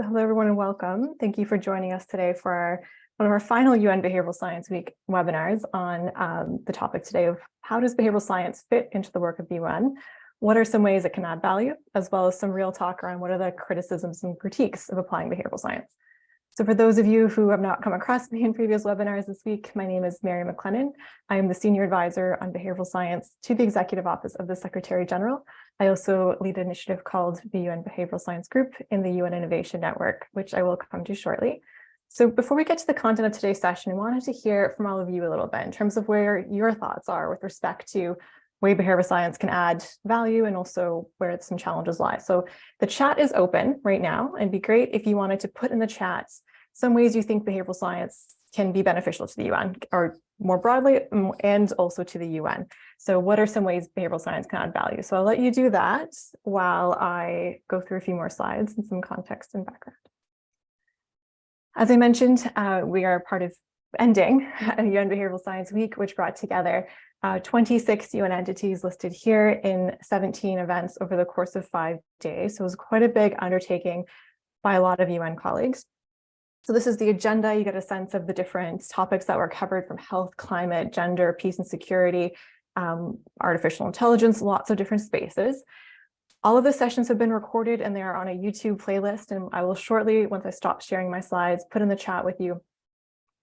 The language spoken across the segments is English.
Hello, everyone, and welcome. Thank you for joining us today for one of our final UN Behavioral Science Week webinars on the topic today of how does behavioral science fit into the work of the UN? What are some ways it can add value, as well as some real talk around what are the criticisms and critiques of applying behavioral science. So for those of you who have not come across me in previous webinars this week, my name is Mary McLennan. I am the Senior Advisor on Behavioral Science to the Executive Office of the Secretary General. I also lead an initiative called the UN Behavioral Science Group in the UN Innovation Network, which I will come to shortly. So before we get to the content of today's session, I wanted to hear from all of you a little bit in terms of where your thoughts are with respect to way behavioral science can add value and also where some challenges lie. So the chat is open right now, and it'd be great if you wanted to put in the chat some ways you think behavioral science can be beneficial to the UN, or more broadly, and also to the UN. So what are some ways behavioral science can add value? So I'll let you do that while I go through a few more slides and some context and background. As I mentioned, we are part of ending UN Behavioral Science Week, which brought together 26 UN entities listed here in 17 events over the course of 5 days. So it was quite a big undertaking by a lot of UN colleagues. So this is the agenda. You get a sense of the different topics that were covered, from health, climate, gender, peace and security, artificial intelligence, lots of different spaces. All of the sessions have been recorded and they are on a YouTube playlist. And I will shortly, once I stop sharing my slides, put in the chat with you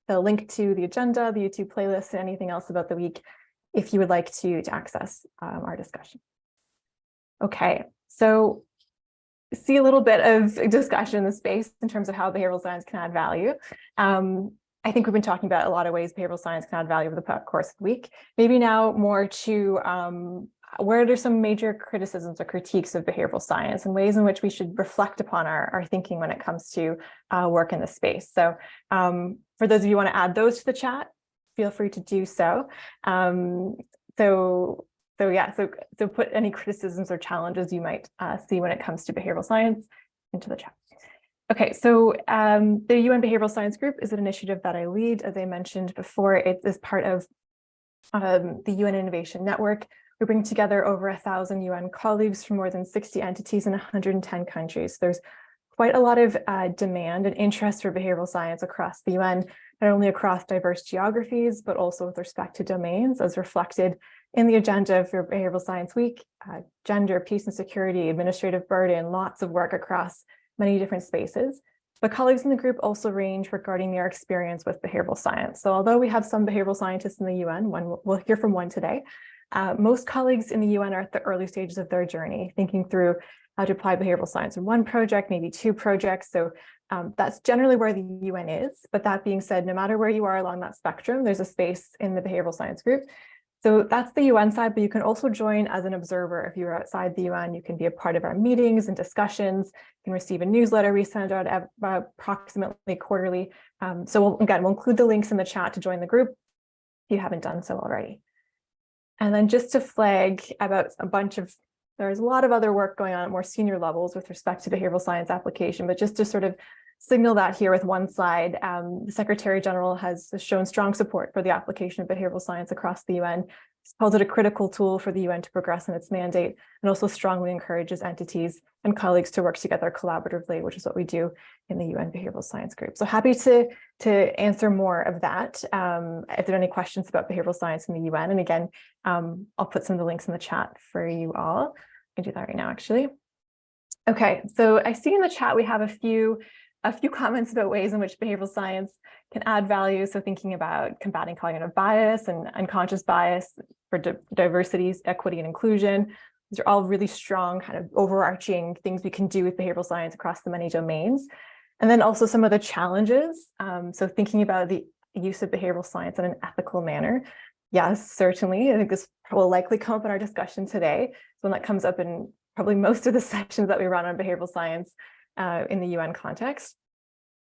the link to the agenda, the YouTube playlist, and anything else about the week if you would like to access our discussion. Okay, so see a little bit of discussion in the space in terms of how behavioral science can add value. I think we've been talking about a lot of ways behavioral science can add value over the course of the week. Maybe now more to where are some major criticisms or critiques of behavioral science and ways in which we should reflect upon our thinking when it comes to work in the space. So for those of you who want to add those to the chat, feel free to do so. So put any criticisms or challenges you might see when it comes to behavioral science into the chat. Okay, so the UN Behavioral Science Group is an initiative that I lead. As I mentioned before, it is part of the UN Innovation Network. We bring together over 1,000 UN colleagues from more than 60 entities in 110 countries. There's quite a lot of demand and interest for behavioral science across the UN, not only across diverse geographies, but also with respect to domains, as reflected in the agenda for Behavioral Science Week: gender, peace and security, administrative burden, lots of work across many different spaces. But colleagues in the group also range regarding their experience with behavioral science. So although we have some behavioral scientists in the UN, we'll hear from one today, most colleagues in the UN are at the early stages of their journey, thinking through how to apply behavioral science in one project, maybe 2 projects. So that's generally where the UN is. But that being said, no matter where you are along that spectrum, there's a space in the behavioral science group. So that's the UN side, but you can also join as an observer. If you're outside the UN, you can be a part of our meetings and discussions. You can receive a newsletter we send out approximately quarterly. So we'll include the links in the chat to join the group if you haven't done so already. And then just to flag about there's a lot of other work going on at more senior levels with respect to behavioral science application, but just to sort of signal that here with one slide, the Secretary General has shown strong support for the application of behavioral science across the UN. He's called it a critical tool for the UN to progress in its mandate, and also strongly encourages entities and colleagues to work together collaboratively, which is what we do in the UN Behavioral Science Group. So happy to answer more of that if there are any questions about behavioral science in the UN. And again, I'll put some of the links in the chat for you all. I can do that right now, actually. Okay, so I see in the chat we have a few comments about ways in which behavioral science can add value. So thinking about combating cognitive bias and unconscious bias for diversity, equity, and inclusion. These are all really strong kind of overarching things we can do with behavioral science across the many domains. And then also some of the challenges. So thinking about the use of behavioral science in an ethical manner. Yes, certainly. I think this will likely come up in our discussion today. So when that comes up in probably most of the sessions that we run on behavioral science in the UN context.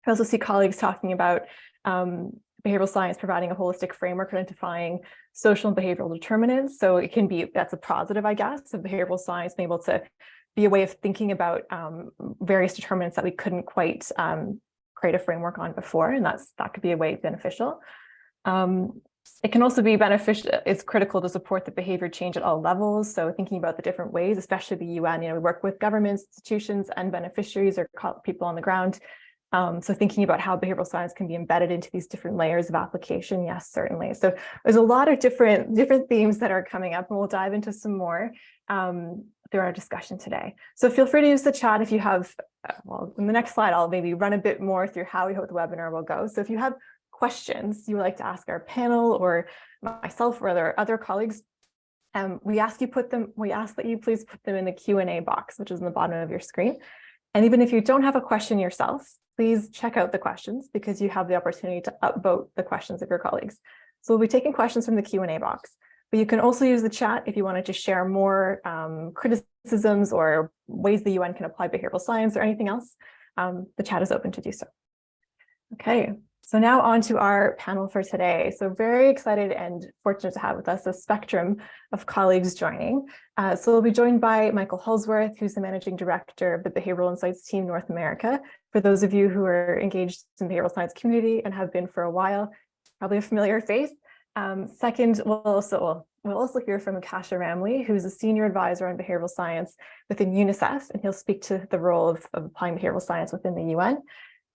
I also see colleagues talking about behavioral science providing a holistic framework for identifying social and behavioral determinants. So it can be, that's a positive, I guess, of behavioral science being able to be a way of thinking about various determinants that we couldn't quite create a framework on before, and that could be a way beneficial. It can also be beneficial. It's critical to support the behavior change at all levels. So thinking about the different ways, especially the UN, we work with governments, institutions, and beneficiaries or people on the ground. So thinking about how behavioral science can be embedded into these different layers of application, yes, certainly. So there's a lot of different themes that are coming up, and we'll dive into some more through our discussion today. So feel free to use the chat if you have, well, in the next slide, I'll maybe run a bit more through how we hope the webinar will go. So if you have questions you would like to ask our panel or myself or other colleagues, we ask that you please put them in the Q&A box, which is in the bottom of your screen. And even if you don't have a question yourself, please check out the questions because you have the opportunity to upvote the questions of your colleagues. So we'll be taking questions from the Q&A box, but you can also use the chat if you wanted to share more criticisms or ways the UN can apply behavioral science or anything else. The chat is open to do so. Okay. So now on to our panel for today. So very excited and fortunate to have with us a spectrum of colleagues joining. So we'll be joined by Michael Hallsworth, who's the Managing Director of the Behavioral Insights Team North America. For those of you who are engaged in the behavioral science community and have been for a while, probably a familiar face. Second, we'll also hear from Ukasha Ramli, who's a Senior Advisor on Behavioral Science within UNICEF, and he'll speak to the role of applying behavioral science within the UN.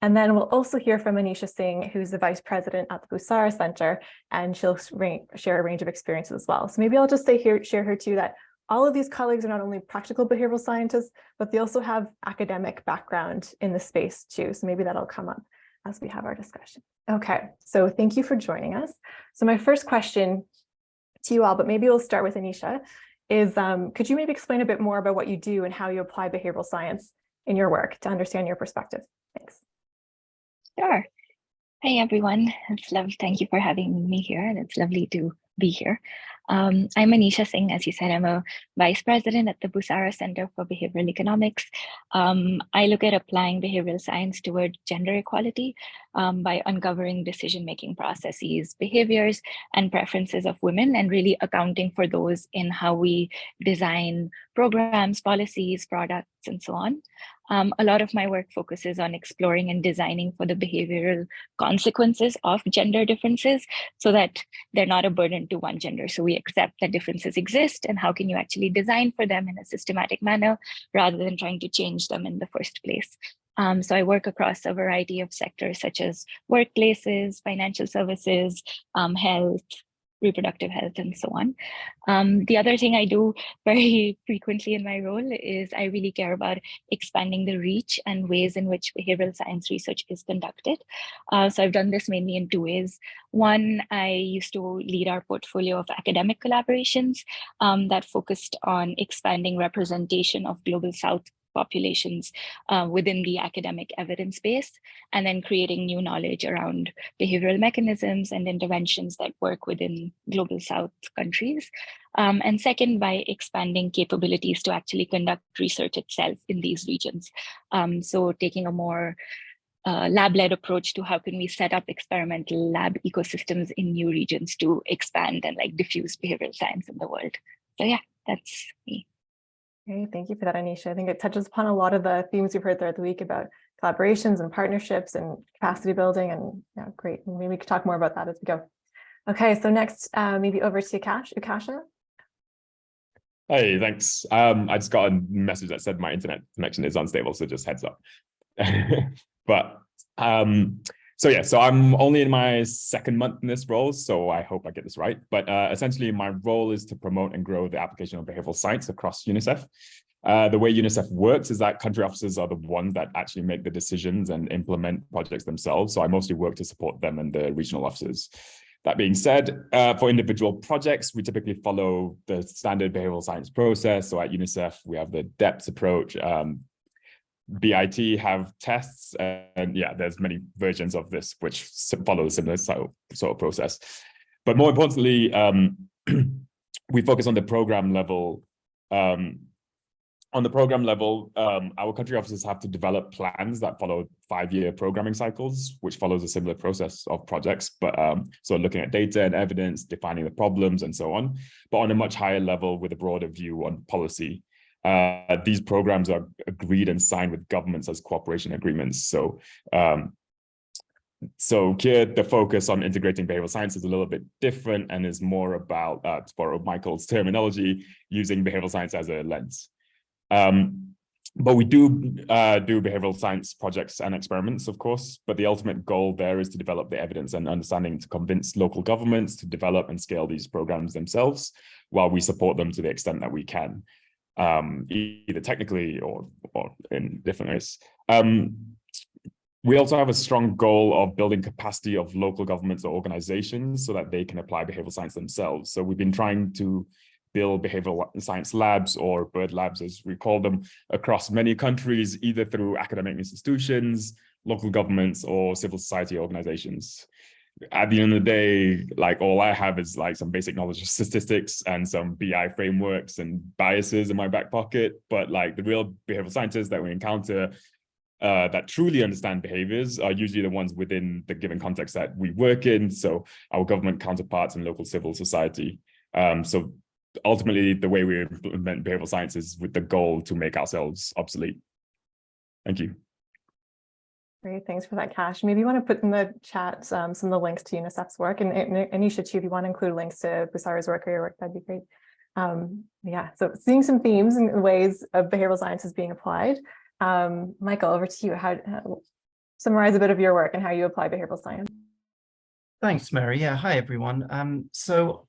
And then we'll also hear from Anisha Singh, who's the Vice President at the Busara Center, and she'll share a range of experiences as well. So maybe I'll just share here too that all of these colleagues are not only practical behavioral scientists, but they also have academic background in the space too. So maybe that'll come up as we have our discussion. Okay, so thank you for joining us. So my first question to you all, but maybe we'll start with Anisha, is could you maybe explain a bit more about what you do and how you apply behavioral science in your work to understand your perspective? Thanks. Sure. Hey, everyone. It's lovely. Thank you for having me here, and it's lovely to be here. I'm Anisha Singh. As you said, I'm a Vice President at the Busara Center for Behavioral Economics. I look at applying behavioral science toward gender equality by uncovering decision-making processes, behaviors, and preferences of women, and really accounting for those in how we design programs, policies, products, and so on. A lot of my work focuses on exploring and designing for the behavioral consequences of gender differences so that they're not a burden to one gender. So we accept that differences exist, and how can you actually design for them in a systematic manner rather than trying to change them in the first place. So I work across a variety of sectors such as workplaces, financial services, health, reproductive health, and so on. The other thing I do very frequently in my role is I really care about expanding the reach and ways in which behavioral science research is conducted. So I've done this mainly in two ways. One, I used to lead our portfolio of academic collaborations that focused on expanding representation of Global South populations within the academic evidence base, and then creating new knowledge around behavioral mechanisms and interventions that work within Global South countries. And second, by expanding capabilities to actually conduct research itself in these regions. So taking a more lab-led approach to how can we set up experimental lab ecosystems in new regions to expand and diffuse behavioral science in the world. So yeah, that's me. Okay, thank you for that, Anisha. I think it touches upon a lot of the themes we've heard throughout the week about collaborations and partnerships and capacity building, and yeah, great. Maybe we could talk more about that as we go. Okay, so next, maybe over to Ukasha. Hey, thanks. I just got a message that said my internet connection is unstable, so just heads up. But so I'm only in my second month in this role, so I hope I get this right. But essentially, my role is to promote and grow the application of behavioral science across UNICEF. The way UNICEF works is that country officers are the ones that actually make the decisions and implement projects themselves. So I mostly work to support them and the regional officers. That being said, for individual projects, we typically follow the standard behavioral science process. So at UNICEF, we have the DEPS approach. BIT have tests, and yeah, there's many versions of this which follow a similar sort of process. But more importantly, we focus on the program level. On the program level, our country officers have to develop plans that follow 5-year programming cycles, which follows a similar process of projects. But so looking at data and evidence, defining the problems, and so on, but on a much higher level with a broader view on policy. These programs are agreed and signed with governments as cooperation agreements. So So here, the focus on integrating behavioral science is a little bit different and is more about, to borrow Michael's terminology, using behavioral science as a lens. But we do do behavioral science projects and experiments, of course, but the ultimate goal there is to develop the evidence and understanding to convince local governments to develop and scale these programs themselves, while we support them to the extent that we can, either technically or in different ways. We also have a strong goal of building capacity of local governments or organizations so that they can apply behavioral science themselves. So we've been trying to build behavioral science labs, or bird labs as we call them, across many countries, either through academic institutions, local governments, or civil society organizations. At the end of the day, like, all I have is like some basic knowledge of statistics and some BI frameworks and biases in my back pocket. But like, the real behavioral scientists that we encounter that truly understand behaviors are usually the ones within the given context that we work in. So our government counterparts and local civil society. So ultimately, the way we implement behavioral science is with the goal to make ourselves obsolete. Thank you. Great, thanks for that, Cash. Maybe you want to put in the chat some of the links to UNICEF's work, and Anisha too, if you want to include links to Busara's work or your work, that'd be great. Yeah, so seeing some themes and ways of behavioral science is being applied. Michael, over to you. How summarize a bit of your work and how you apply behavioral science. Thanks, Mary. Yeah, hi everyone. So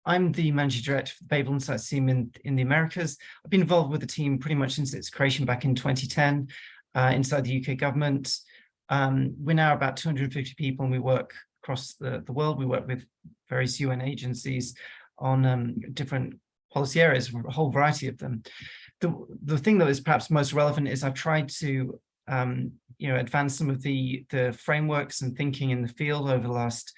I'm the managing director for the Behavioural Insights Team in the Americas. I've been involved with the team pretty much since its creation back in 2010 inside the UK government. We're now about 250 people, and we work across the world. We work with various UN agencies on different policy areas, a whole variety of them. The thing that is perhaps most relevant is I've tried to advance some of the frameworks and thinking in the field over the last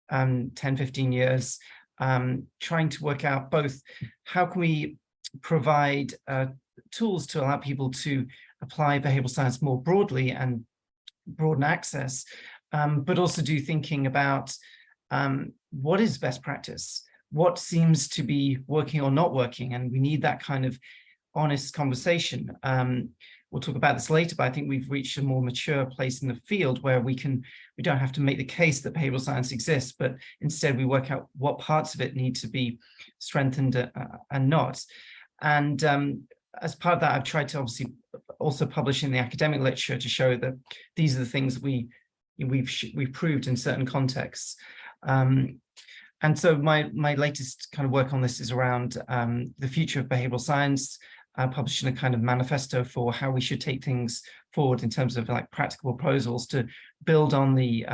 10, 15 years, trying to work out both how can we provide tools to allow people to apply behavioral science more broadly and broaden access, but also do thinking about what is best practice, what seems to be working or not working, and we need that kind of honest conversation. We'll talk about this later, but I think we've reached a more mature place in the field where we don't have to make the case that behavioral science exists, but instead we work out what parts of it need to be strengthened and not. And as part of that, I've tried to obviously also publish in the academic literature to show that these are the things we've proved in certain contexts. And so my latest kind of work on this is around the future of behavioral science, publishing a kind of manifesto for how we should take things forward in terms of like practical proposals to build on the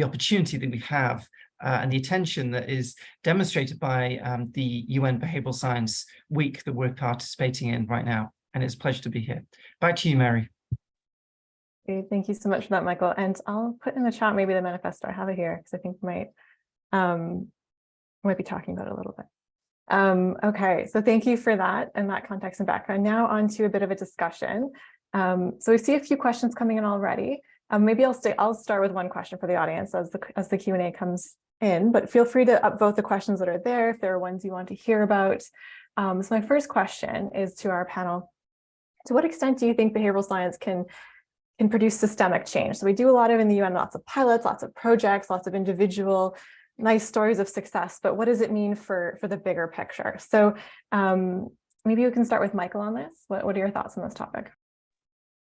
opportunity that we have and the attention that is demonstrated by the UN Behavioral Science Week that we're participating in right now. And it's a pleasure to be here. Back to you, Mary. Okay, thank you so much for that, Michael. And I'll put in the chat maybe the manifesto. I have it here because I think we might be talking about it a little bit. Okay, so thank you for that and that context and background. Now on to a bit of a discussion. So we see a few questions coming in already. Maybe I'll start with one question for the audience as the Q&A comes in, but feel free to upvote the questions that are there if there are ones you want to hear about. So my first question is to our panel. To what extent do you think behavioral science can produce systemic change? So we do a lot of in the UN, lots of pilots, lots of projects, lots of individual nice stories of success, but what does it mean for the bigger picture? So maybe you can start with Michael on this. What are your thoughts on this topic?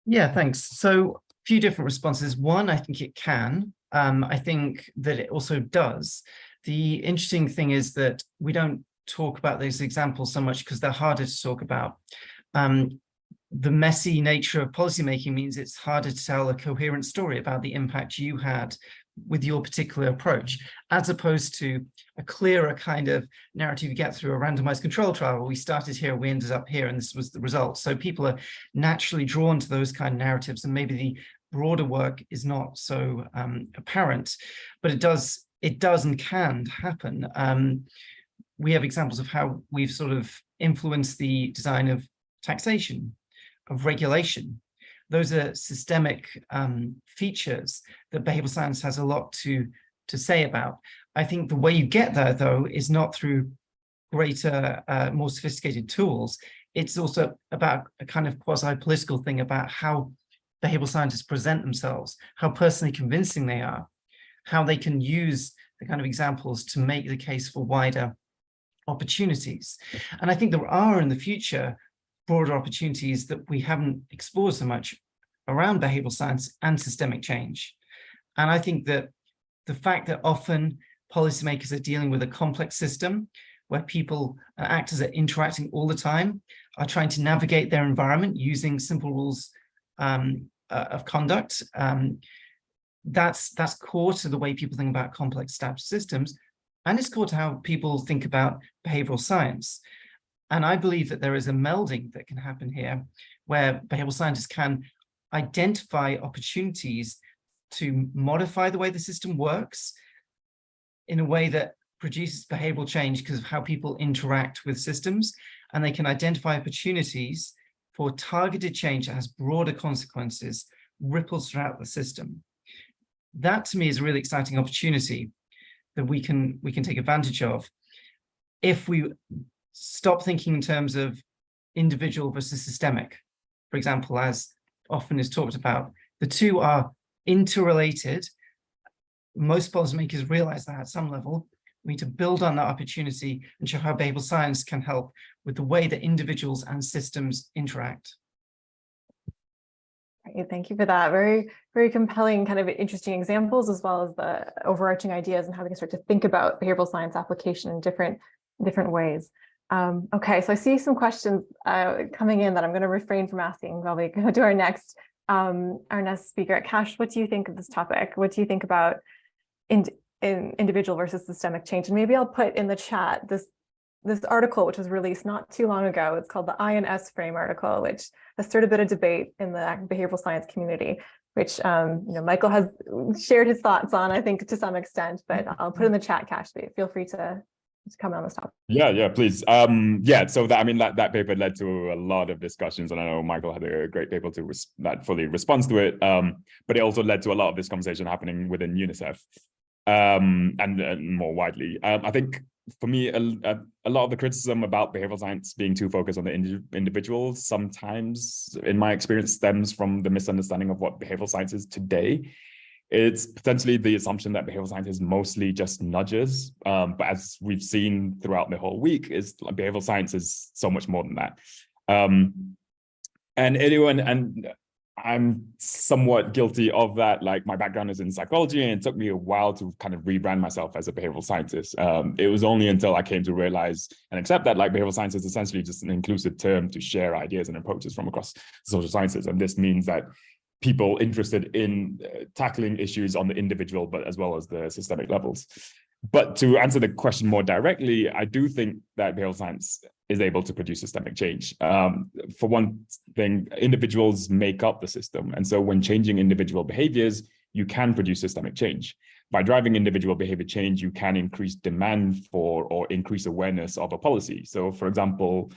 Yeah, thanks. So a few different responses. One, I think it can. I think that it also does. The interesting thing is that we don't talk about those examples so much because they're harder to talk about. The messy nature of policymaking means it's harder to tell a coherent story about the impact you had with your particular approach, as opposed to a clearer kind of narrative you get through a randomized control trial where we started here, we ended up here, and this was the result. So people are naturally drawn to those kind of narratives, and maybe the broader work is not so apparent, but it does and can happen. We have examples of how we've sort of influenced the design of taxation, of regulation. Those are systemic features that behavioral science has a lot to say about. I think the way you get there, though, is not through greater, more sophisticated tools. It's also about a kind of quasi-political thing about how behavioral scientists present themselves, how personally convincing they are, how they can use the kind of examples to make the case for wider opportunities. And I think there are in the future broader opportunities that we haven't explored so much around behavioral science and systemic change. And I think that the fact that often policymakers are dealing with a complex system where people and actors are interacting all the time, are trying to navigate their environment using simple rules of conduct. That's core to the way people think about complex established systems, and it's core to how people think about behavioral science. And I believe that there is a melding that can happen here where behavioral scientists can identify opportunities to modify the way the system works in a way that produces behavioral change because of how people interact with systems, and they can identify opportunities for targeted change that has broader consequences, ripples throughout the system. That to me is a really exciting opportunity that we can take advantage of if we stop thinking in terms of individual versus systemic. For example, as often is talked about, the two are interrelated. Most policymakers realize that at some level. We need to build on that opportunity and show how behavioral science can help with the way that individuals and systems interact. Great, thank you for that. Very, very compelling, kind of interesting examples, as well as the overarching ideas and how we can start to think about behavioral science application in different ways. Okay, so I see some questions coming in that I'm going to refrain from asking while we go to our next speaker. Cash, what do you think of this topic? What do you think about in individual versus systemic change? And maybe I'll put in the chat this article, which was released not too long ago. It's called the INS Frame article, which has stirred a bit of debate in the behavioral science community, which Michael has shared his thoughts on, I think, to some extent, but I'll put in the chat, Cash. Feel free to comment on this topic. Yeah, please. So that paper led to a lot of discussions, and I know Michael had a great paper that fully responds to it. But it also led to a lot of this conversation happening within UNICEF, and more widely. I think for me, a lot of the criticism about behavioral science being too focused on the individual sometimes, in my experience, stems from the misunderstanding of what behavioral science is today. It's potentially the assumption that behavioral science is mostly just nudges, but as we've seen throughout the whole week, behavioral science is so much more than that. And I'm somewhat guilty of that. Like, my background is in psychology, and it took me a while to kind of rebrand myself as a behavioral scientist. It was only until I came to realize and accept that behavioral science is essentially just an inclusive term to share ideas and approaches from across social sciences. And this means that people interested in tackling issues on the individual, but as well as the systemic levels. But to answer the question more directly, I do think that behavioral science is able to produce systemic change. For one thing, individuals make up the system. And so when changing individual behaviors, you can produce systemic change. By driving individual behavior change, you can increase demand for or increase awareness of a policy. So, for example,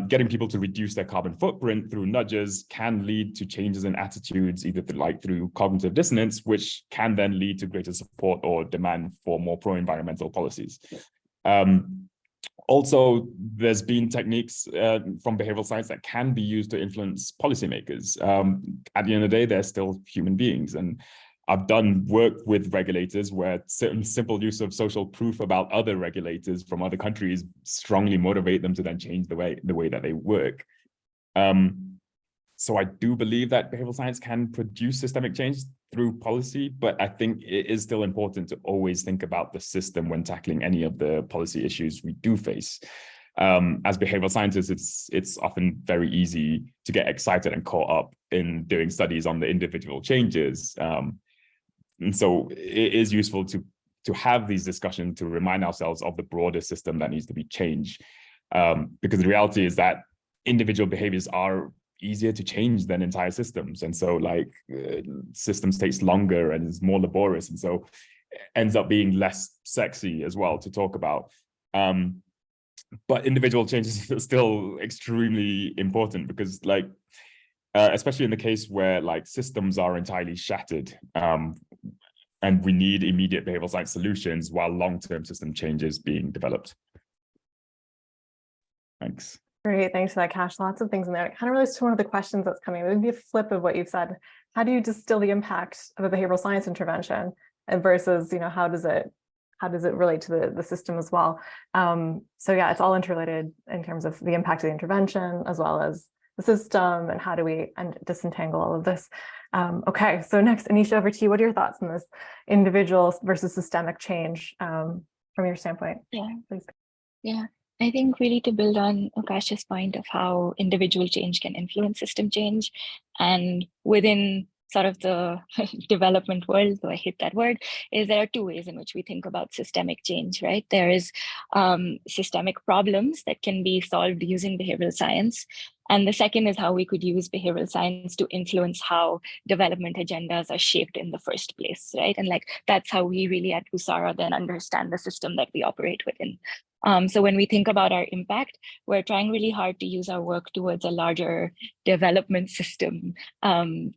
getting people to reduce their carbon footprint through nudges can lead to changes in attitudes, either through cognitive dissonance, which can then lead to greater support or demand for more pro-environmental policies. Also, there's been techniques from behavioral science that can be used to influence policymakers. At the end of the day, they're still human beings. And I've done work with regulators where certain simple use of social proof about other regulators from other countries strongly motivate them to then change the way that they work. So I do believe that behavioral science can produce systemic change through policy, but I think it is still important to always think about the system when tackling any of the policy issues we do face. As behavioral scientists, it's often very easy to get excited and caught up in doing studies on the individual changes. And so it is useful to have these discussions to remind ourselves of the broader system that needs to be changed. Because the reality is that individual behaviors are easier to change than entire systems. And so systems takes longer and is more laborious. And so it ends up being less sexy as well to talk about. But individual changes are still extremely important because especially in the case where systems are entirely shattered, and we need immediate behavioral science solutions while long-term system change is being developed. Thanks. Great, thanks for that, Cash. Lots of things in there. It kind of relates to one of the questions that's coming. Maybe a flip of what you've said. How do you distill the impact of a behavioral science intervention and versus, how does it relate to the system as well? So yeah, it's all interrelated in terms of the impact of the intervention as well as the system and how do we disentangle all of this. Okay, so next, Anisha, over to you. What are your thoughts on this individual versus systemic change from your standpoint? Yeah, please. Yeah. I think really to build on Ukasha's point of how individual change can influence system change, and within sort of the development world, though I hate that word, is there are two ways in which we think about systemic change, right? There is systemic problems that can be solved using behavioral science. And the second is how we could use behavioral science to influence how development agendas are shaped in the first place, right? And that's how we really at Busara then understand the system that we operate within. So when we think about our impact, we're trying really hard to use our work towards a larger development system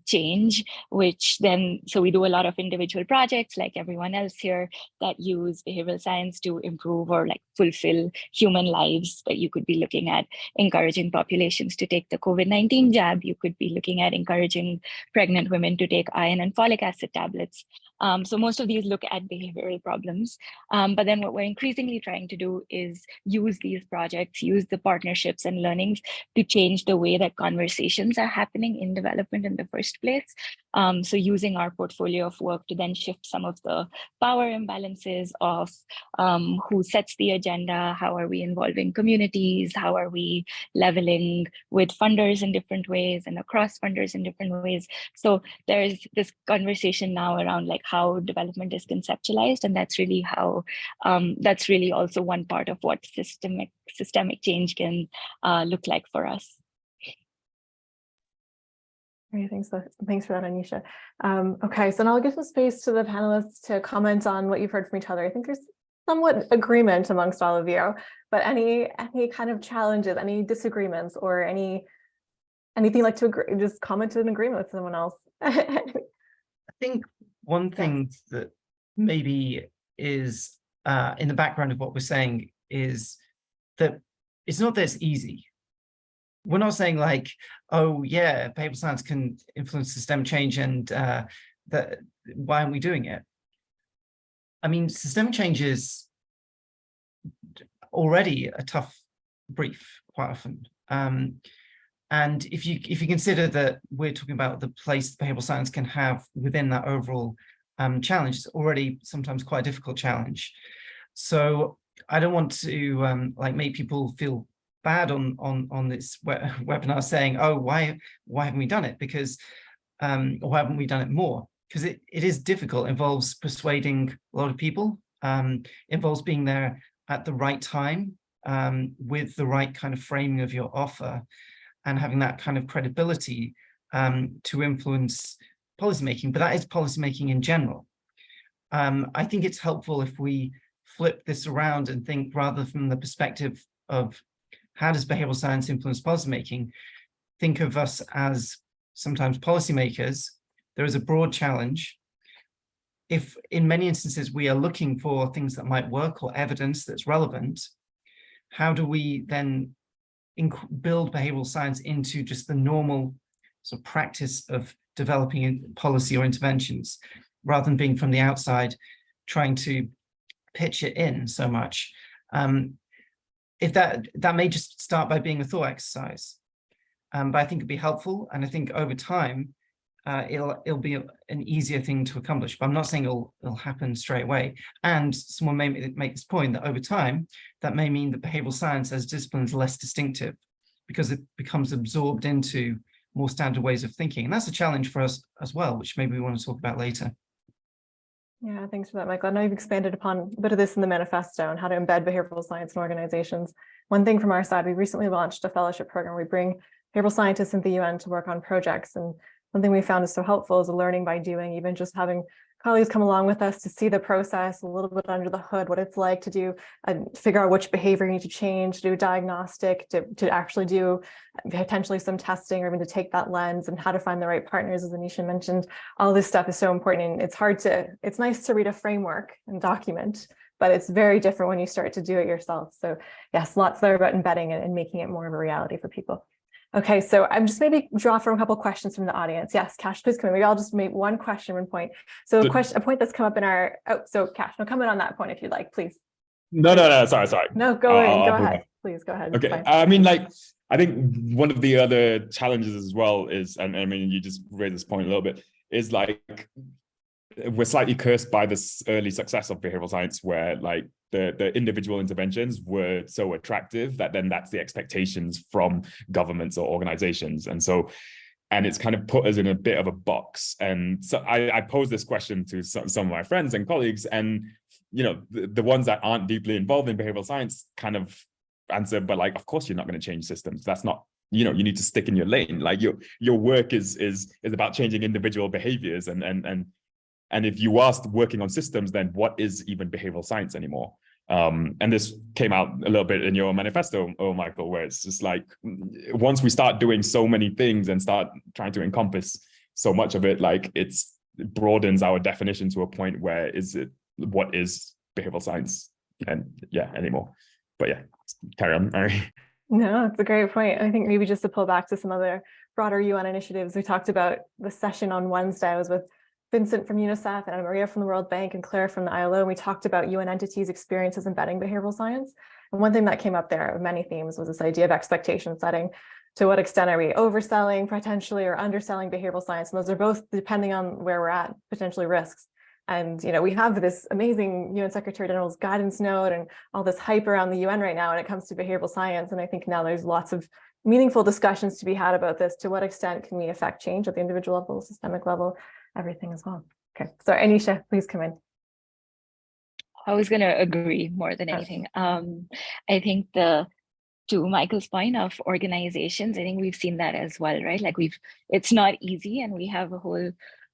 change, so we do a lot of individual projects like everyone else here that use behavioral science to improve or fulfill human lives. That you could be looking at encouraging populations to take the COVID-19 jab. You could be looking at encouraging pregnant women to take iron and folic acid tablets. So most of these look at behavioral problems. But then what we're increasingly trying to do is use these projects, use the partnerships and learnings to change the way that conversations are happening in development in the first place. So using our portfolio of work to then shift some of the power imbalances of who sets the agenda, how are we involving communities, how are we leveling with funders in different ways and across funders in different ways. So there's this conversation now around how development is conceptualized, and that's really how that's really also one part of what systemic change can look like for us. Great, thanks for that, Anisha. Okay, so now I'll give some space to the panelists to comment on what you've heard from each other. I think there's somewhat agreement amongst all of you, but any kind of challenges, any disagreements, or anything you'd like to agree, just comment in agreement with someone else. I think one thing that maybe is in the background of what we're saying is that it's not that it's easy. We're not saying oh yeah, behavioral science can influence systemic change and that why aren't we doing it? I mean, systemic change is already a tough brief quite often. And if you consider that we're talking about the place behavioral science can have within that overall challenge, it's already sometimes quite a difficult challenge. So I don't want to make people feel bad on this webinar saying, oh, why haven't we done it? Because or why haven't we done it more? Because it is difficult. It involves persuading a lot of people, involves being there at the right time with the right kind of framing of your offer, and having that kind of credibility to influence policymaking. But that is policymaking in general. I think it's helpful if we flip this around and think, rather from the perspective of how does behavioral science influence policymaking, think of us as sometimes policymakers. There is a broad challenge. If in many instances we are looking for things that might work or evidence that's relevant, how do we then build behavioral science into just the normal sort of practice of developing policy or interventions, rather than being from the outside trying to pitch it in so much? If that may just start by being a thought exercise, but I think it'd be helpful, and I think over time it'll be an easier thing to accomplish. But I'm not saying it'll happen straight away. And someone may make this point that over time that may mean that behavioral science as discipline is less distinctive because it becomes absorbed into more standard ways of thinking, and that's a challenge for us as well, which maybe we want to talk about later. Yeah, thanks for that, Michael. I know you've expanded upon a bit of this in the manifesto and how to embed behavioral science in organizations. One thing from our side, we recently launched a fellowship program where we bring behavioral scientists in the UN to work on projects. And one thing we found is so helpful is a learning by doing, even just having colleagues come along with us to see the process a little bit under the hood, what it's like to do and figure out which behavior you need to change, to do a diagnostic, to actually do potentially some testing, or even to take that lens, and how to find the right partners, as Anisha mentioned. All this stuff is so important. And it's nice to read a framework and document, but it's very different when you start to do it yourself. So yes, lots there about embedding it and making it more of a reality for people. Okay, so I'm just maybe draw from a couple questions from the audience. Yes, Cash, please come in. Maybe I'll just make one question, one point. So a point that's come up in our, so Cash, no, comment on that point if you'd like, please. No, sorry. No, go ahead. Please go ahead. Okay, I mean, like, I think one of the other challenges as well is, and I mean, you just raised this point a little bit, is like, we're slightly cursed by this early success of behavioral science, where like the individual interventions were so attractive that then that's the expectations from governments or organizations. And it's kind of put us in a bit of a box. And so I posed this question to some of my friends and colleagues, and the ones that aren't deeply involved in behavioral science kind of answer, but like, of course you're not going to change systems. That's not, you need to stick in your lane. Like your work is about changing individual behaviors, and if you are working on systems, then what is even behavioral science anymore? And this came out a little bit in your manifesto, Michael, where it's just like, once we start doing so many things and start trying to encompass so much of it, like it broadens our definition to a point where what is behavioral science anymore? But yeah, carry on, Mary. No, it's a great point. I think maybe just to pull back to some other broader UN initiatives, we talked about the session on Wednesday. I was with Vincent from UNICEF and Anna Maria from the World Bank and Claire from the ILO, and we talked about UN entities' experiences embedding behavioral science. And one thing that came up there of many themes was this idea of expectation setting. To what extent are we overselling potentially or underselling behavioral science? And those are both, depending on where we're at, potentially risks. And we have this amazing UN Secretary General's guidance note and all this hype around the UN right now when it comes to behavioral science. And I think now there's lots of meaningful discussions to be had about this. To what extent can we affect change at the individual level, systemic level, everything as well? Okay, so Anisha, please come in. I was going to agree more than anything. I think to Michael's point of organizations, I think we've seen that as well, right? Like it's not easy, and we have a whole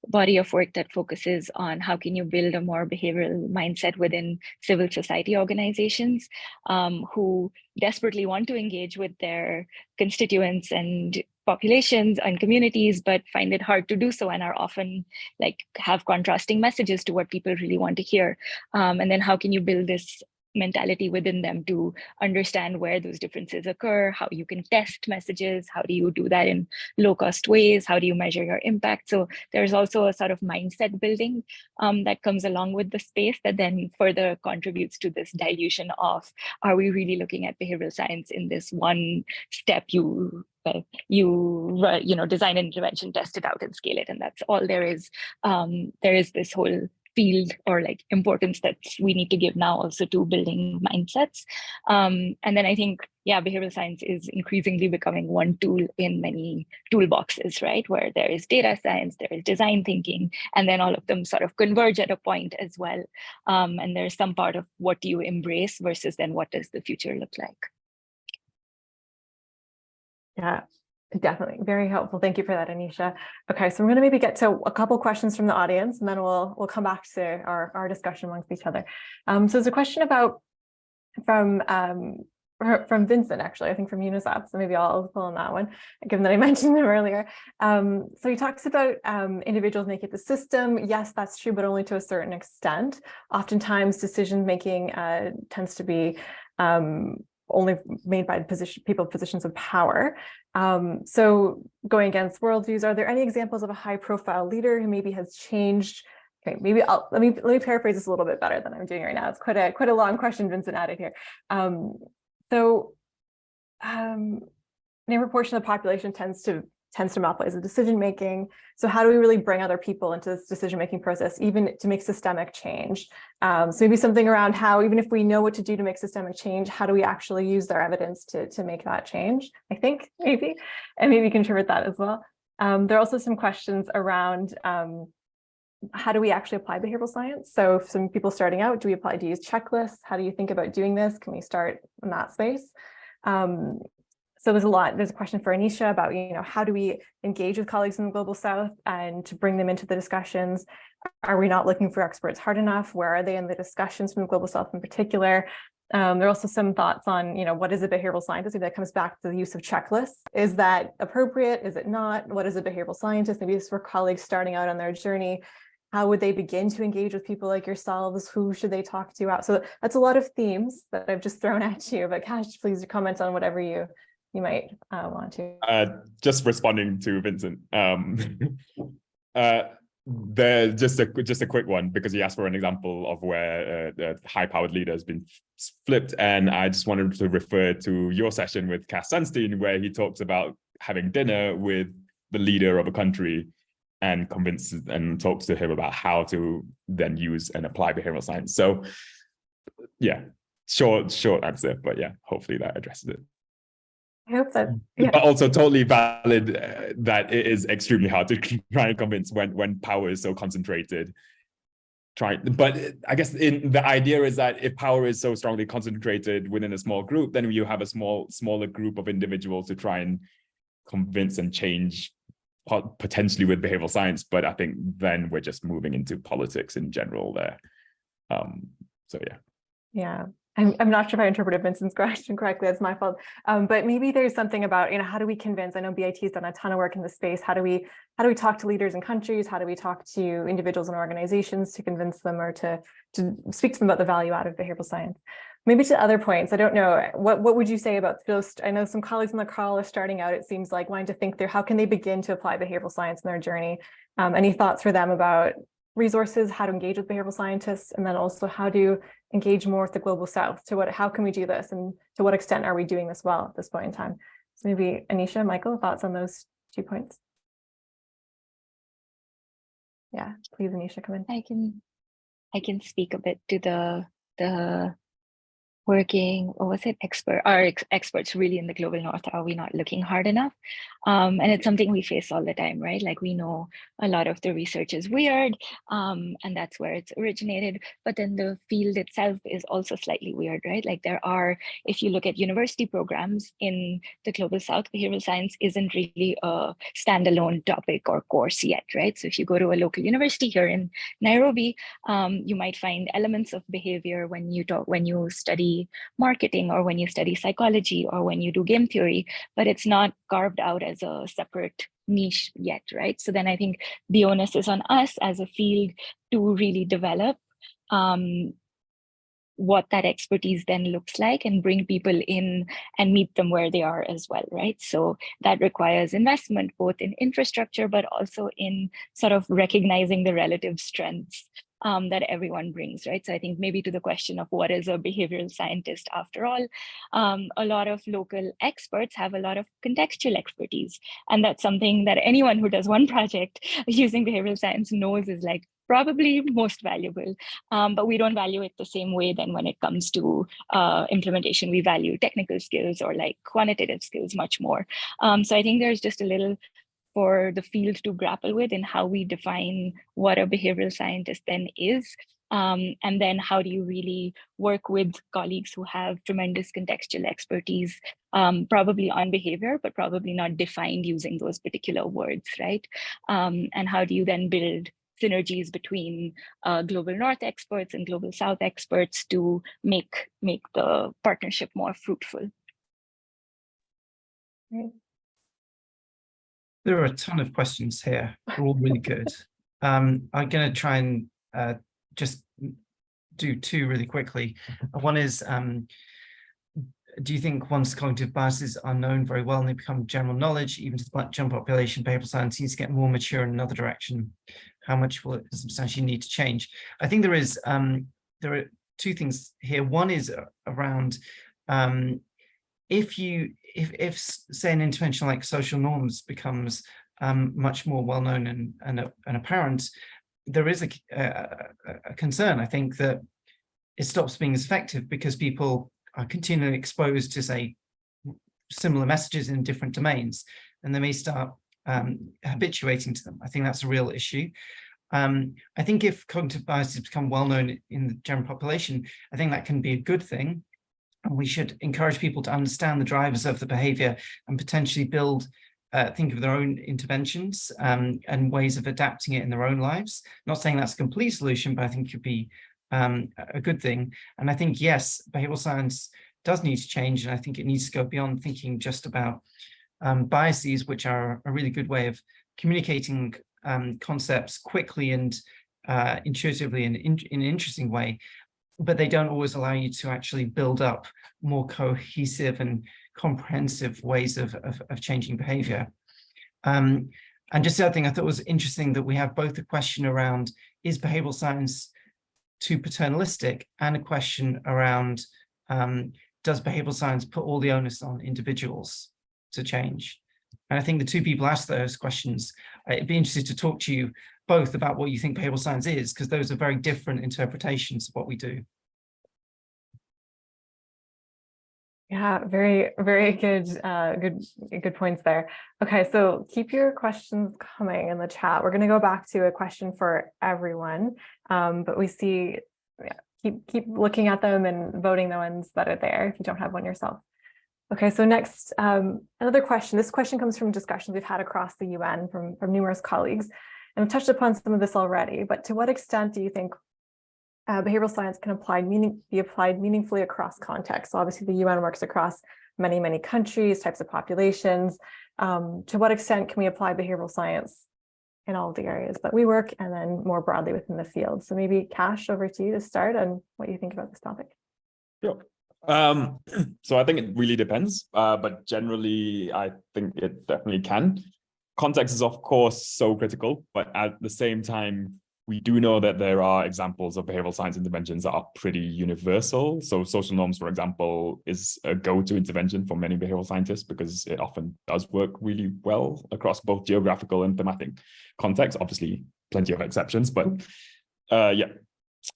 body of work that focuses on how can you build a more behavioral mindset within civil society organizations who desperately want to engage with their constituents and populations and communities, but find it hard to do so, and are often like have contrasting messages to what people really want to hear. And then how can you build this mentality within them to understand where those differences occur, how you can test messages, how do you do that in low-cost ways, how do you measure your impact? So there's also a sort of mindset building that comes along with the space that then further contributes to this dilution of, are we really looking at behavioral science in this one step, you design an intervention, test it out and scale it, and that's all there is. There is this whole field or like importance that we need to give now also to building mindsets. And then I think, behavioral science is increasingly becoming one tool in many toolboxes, right? Where there is data science, there is design thinking, and then all of them sort of converge at a point as well. And there's some part of what do you embrace versus then what does the future look like? Yeah, definitely. Very helpful. Thank you for that, Anisha. Okay, so we're going to maybe get to a couple questions from the audience, and then we'll come back to our discussion amongst each other. So there's a question from Vincent, actually, I think from UNICEF. So maybe I'll pull on that one, given that I mentioned him earlier. So he talks about individuals make it the system. Yes, that's true, but only to a certain extent. Oftentimes, decision-making tends to be only made by people in positions of power. So going against worldviews, are there any examples of a high-profile leader who maybe has changed? Okay, maybe let me paraphrase this a little bit better than I'm doing right now. It's quite a long question Vincent added here. A proportion of the population tends to monopolize the decision making. So how do we really bring other people into this decision making process, even to make systemic change? So maybe something around how, even if we know what to do to make systemic change, how do we actually use their evidence to make that change? I think maybe, and maybe contribute that as well. There are also some questions around how do we actually apply behavioral science? So if some people starting out, do you use checklists? How do you think about doing this? Can we start in that space? So there's a question for Anisha about, how do we engage with colleagues in the Global South and to bring them into the discussions? Are we not looking for experts hard enough? Where are they in the discussions from Global South in particular? There are also some thoughts on, what is a behavioral scientist? Maybe that comes back to the use of checklists. Is that appropriate? Is it not? What is a behavioral scientist? Maybe it's for colleagues starting out on their journey. How would they begin to engage with people like yourselves? Who should they talk to out? So that's a lot of themes that I've just thrown at you, but Kash, please comment on whatever you might want to. Just responding to Vincent. Just a quick one, because he asked for an example of where the high-powered leader has been flipped, and I just wanted to refer to your session with Cass Sunstein, where he talks about having dinner with the leader of a country and convinces and talks to him about how to then use and apply behavioral science. So yeah, short answer, but yeah, hopefully that addresses it. I hope that, yeah. But also totally valid that it is extremely hard to try and convince when power is so concentrated. But I guess the idea is that if power is so strongly concentrated within a small group, then you have a smaller group of individuals to try and convince and change, potentially with behavioral science. But I think then we're just moving into politics in general there. So yeah. Yeah. I'm not sure if I interpreted Vincent's question correctly. That's my fault. But maybe there's something about, how do we convince? I know BIT has done a ton of work in this space. How do we talk to leaders in countries? How do we talk to individuals and organizations to convince them or to speak to them about the value out of behavioral science? Maybe to other points, I don't know. What would you say about those? I know some colleagues on the call are starting out, it seems like, wanting to think through how can they begin to apply behavioral science in their journey? Any thoughts for them about resources, how to engage with behavioral scientists, and then also how to engage more with the Global South? How can we do this, and to what extent are we doing this well at this point in time? So maybe Anisha, Michael, thoughts on those 2 points? Yeah, please, Anisha, come in. I can speak a bit to the working, or was it experts really in the Global North? Are we not looking hard enough? And it's something we face all the time, right? Like, we know a lot of the research is weird, and that's where it's originated. But then the field itself is also slightly weird, right? Like, if you look at university programs in the Global South, behavioral science isn't really a standalone topic or course yet, right? So if you go to a local university here in Nairobi, you might find elements of behavior when you study marketing, or when you study psychology, or when you do game theory, but it's not carved out as a separate niche yet, right? So then I think the onus is on us as a field to really develop what that expertise then looks like, and bring people in and meet them where they are as well, right? So that requires investment, both in infrastructure, but also in sort of recognizing the relative strengths that everyone brings, right? So I think maybe to the question of what is a behavioral scientist after all, a lot of local experts have a lot of contextual expertise. And that's something that anyone who does one project using behavioral science knows is like probably most valuable, but we don't value it the same way then when it comes to implementation. We value technical skills or like quantitative skills much more. So I think there's just a little for the field to grapple with in how we define what a behavioral scientist then is. And then how do you really work with colleagues who have tremendous contextual expertise, probably on behavior, but probably not defined using those particular words, right? And how do you then build synergies between Global North experts and Global South experts to make the partnership more fruitful? Great. There are a ton of questions here. They're all really good. I'm going to try and just do 2 really quickly. One is, do you think once cognitive biases are known very well and they become general knowledge, even to the general population, behavioral science needs to get more mature in another direction? How much will it substantially need to change? I think there are 2 things here. One is around if say an intervention like social norms becomes much more well-known and apparent, there is a concern, I think, that it stops being as effective because people are continually exposed to, say, similar messages in different domains, and they may start habituating to them. I think that's a real issue. I think if cognitive biases become well-known in the general population, I think that can be a good thing. And we should encourage people to understand the drivers of the behavior and potentially build think of their own interventions and ways of adapting it in their own lives. Not saying that's a complete solution, but I think it could be a good thing. And I think, yes, behavioral science does need to change, and I think it needs to go beyond thinking just about biases, which are a really good way of communicating concepts quickly and intuitively in an interesting way, but they don't always allow you to actually build up more cohesive and comprehensive ways of changing behavior. And just the other thing I thought was interesting, that we have both a question around, is behavioral science too paternalistic, and a question around, does behavioral science put all the onus on individuals to change? And I think the two people asked those questions, it'd be interesting to talk to you both about what you think behavioral science is, because those are very different interpretations of what we do. Yeah, very, very good, good points there. Okay, so keep your questions coming in the chat. We're going to go back to a question for everyone, but we see, keep looking at them and voting the ones that are there if you don't have one yourself. Okay, so next, another question. This question comes from discussions we've had across the UN from numerous colleagues, and we've touched upon some of this already, but to what extent do you think behavioral science can be applied meaningfully across contexts? So obviously the UN works across many, many countries, types of populations. To what extent can we apply behavioral science in all of the areas that we work, and then more broadly within the field? So maybe Kash, over to you to start and what you think about this topic. Sure. So I think it really depends, but generally I think it definitely can. Context is of course so critical, but at the same time, we do know that there are examples of behavioral science interventions that are pretty universal. So social norms, for example, is a go-to intervention for many behavioral scientists because it often does work really well across both geographical and thematic contexts. Obviously, plenty of exceptions, but yeah.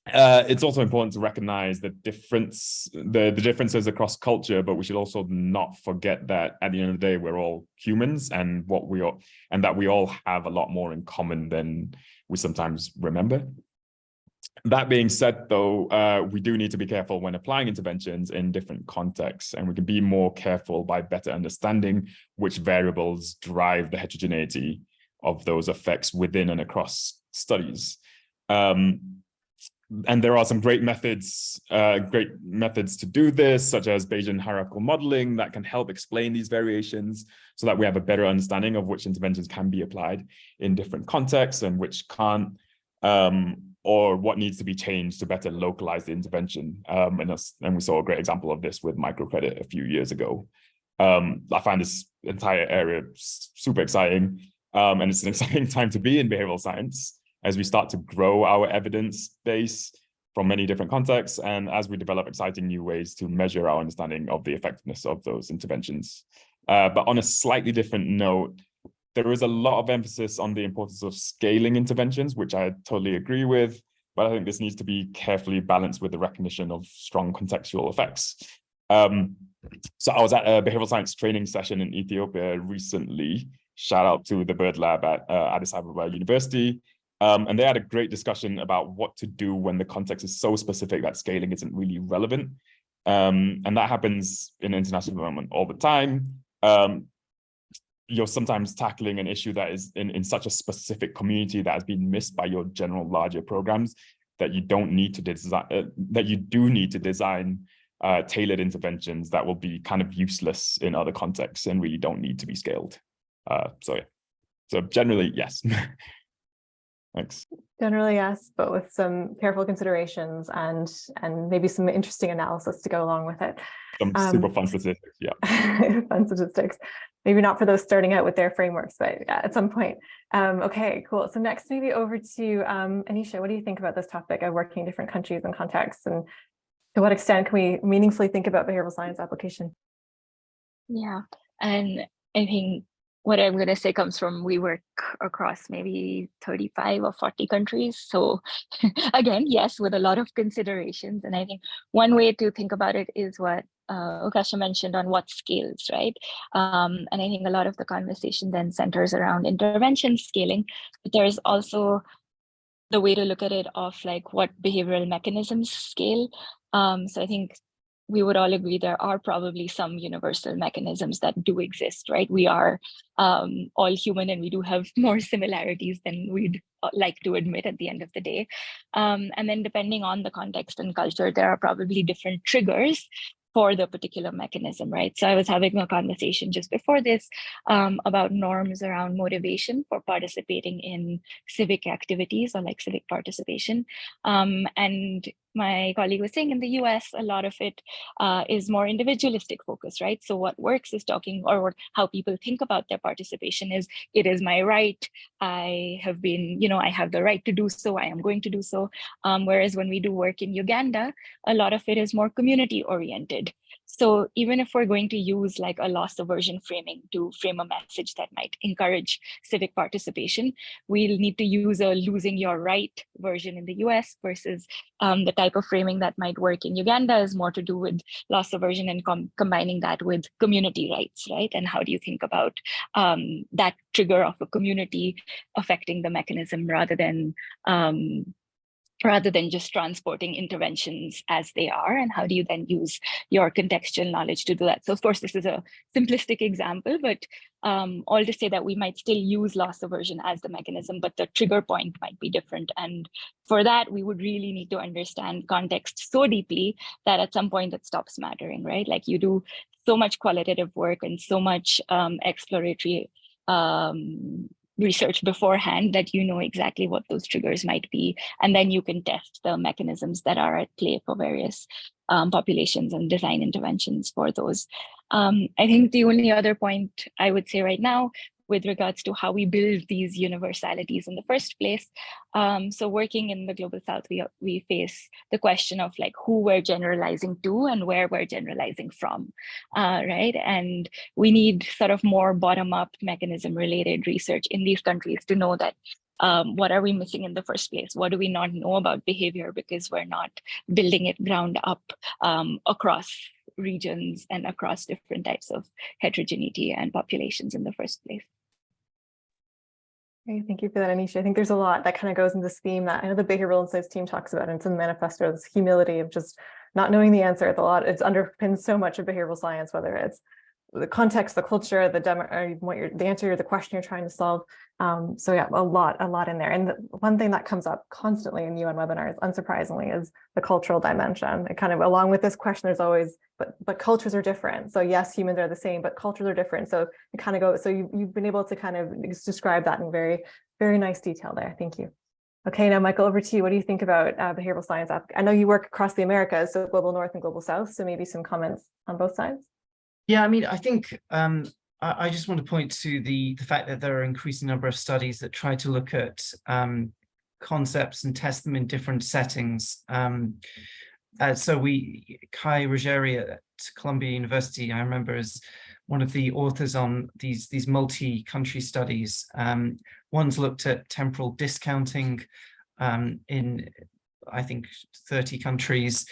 It's also important to recognize the differences across culture, but we should also not forget that at the end of the day, we're all humans, and that we all have a lot more in common than we sometimes remember. That being said, though, we do need to be careful when applying interventions in different contexts, and we can be more careful by better understanding which variables drive the heterogeneity of those effects within and across studies. And there are some great methods to do this, such as Bayesian hierarchical modeling, that can help explain these variations so that we have a better understanding of which interventions can be applied in different contexts and which can't, or what needs to be changed to better localize the intervention. And we saw a great example of this with microcredit a few years ago. I find this entire area super exciting, and it's an exciting time to be in behavioral science, as we start to grow our evidence base from many different contexts, and as we develop exciting new ways to measure our understanding of the effectiveness of those interventions. But on a slightly different note, there is a lot of emphasis on the importance of scaling interventions, which I totally agree with, but I think this needs to be carefully balanced with the recognition of strong contextual effects. So I was at a behavioral science training session in Ethiopia recently. Shout out to the Bird Lab at Addis Ababa University. And they had a great discussion about what to do when the context is so specific that scaling isn't really relevant. And that happens in international development all the time. You're sometimes tackling an issue that is in such a specific community that has been missed by your general larger programs that you don't need to design, that you do need to design tailored interventions that will be kind of useless in other contexts and really don't need to be scaled. So yeah, so generally, yes. Thanks. Generally, yes, but with some careful considerations and maybe some interesting analysis to go along with it. Some super fun statistics, yeah. Fun statistics. Maybe not for those starting out with their frameworks, but yeah, at some point. Okay, cool. So next, maybe over to Anisha. What do you think about this topic of working in different countries and contexts, and to what extent can we meaningfully think about behavioral science application? Yeah, and I think what I'm going to say comes from, we work across maybe 35 or 40 countries. So again, yes, with a lot of considerations. And I think one way to think about it is what Ukasha mentioned on what scales, right? And I think a lot of the conversation then centers around intervention scaling, but there's also the way to look at it of like what behavioral mechanisms scale. So I think we would all agree there are probably some universal mechanisms that do exist, right? We are all human, and we do have more similarities than we'd like to admit at the end of the day. And then depending on the context and culture, there are probably different triggers for the particular mechanism, right? So I was having a conversation just before this about norms around motivation for participating in civic activities or like civic participation. And my colleague was saying in the US, a lot of it is more individualistic focus, right? So what works is talking, or how people think about their participation is, it is my right. I have been, I have the right to do so. I am going to do so. Whereas when we do work in Uganda, a lot of it is more community oriented. So even if we're going to use like a loss aversion framing to frame a message that might encourage civic participation, we'll need to use a losing your right version in the US versus the type of framing that might work in Uganda is more to do with loss aversion and combining that with community rights, right? And how do you think about that trigger of a community affecting the mechanism rather than just transporting interventions as they are, and how do you then use your contextual knowledge to do that? So of course, this is a simplistic example, but all to say that we might still use loss aversion as the mechanism, but the trigger point might be different. And for that, we would really need to understand context so deeply that at some point it stops mattering, right? Like you do so much qualitative work and so much exploratory research beforehand that you know exactly what those triggers might be, and then you can test the mechanisms that are at play for various populations and design interventions for those. I think the only other point I would say right now with regards to how we build these universalities in the first place. So working in the Global South, we face the question of like who we're generalizing to and where we're generalizing from, right? And we need sort of more bottom-up mechanism-related research in these countries to know that what are we missing in the first place? What do we not know about behavior because we're not building it ground up across regions and across different types of heterogeneity and populations in the first place. Okay, thank you for that, Anisha. I think there's a lot that kind of goes in this theme that I know the Behavioural Insights team talks about, and it's in the manifesto, this humility of just not knowing the answer. It's a lot, it's underpins so much of behavioral science, whether it's the context, the culture, the demo, or the answer, or the question you're trying to solve. So yeah, a lot in there. And the one thing that comes up constantly in UN webinars, unsurprisingly, is the cultural dimension. It kind of, along with this question, there's always, but cultures are different. So yes, humans are the same, but cultures are different. So it kind of goes, so you've been able to kind of describe that in very, very nice detail there. Thank you. Okay, now Michael, over to you. What do you think about behavioral science? I know you work across the Americas, so global North and global South. So maybe some comments on both sides. Yeah, I mean, I think I just want to point to the fact that there are an increasing number of studies that try to look at concepts and test them in different settings. So Kai Ruggieri at Columbia University, I remember, is one of the authors on these multi-country studies. One's looked at temporal discounting in, I think, 30 countries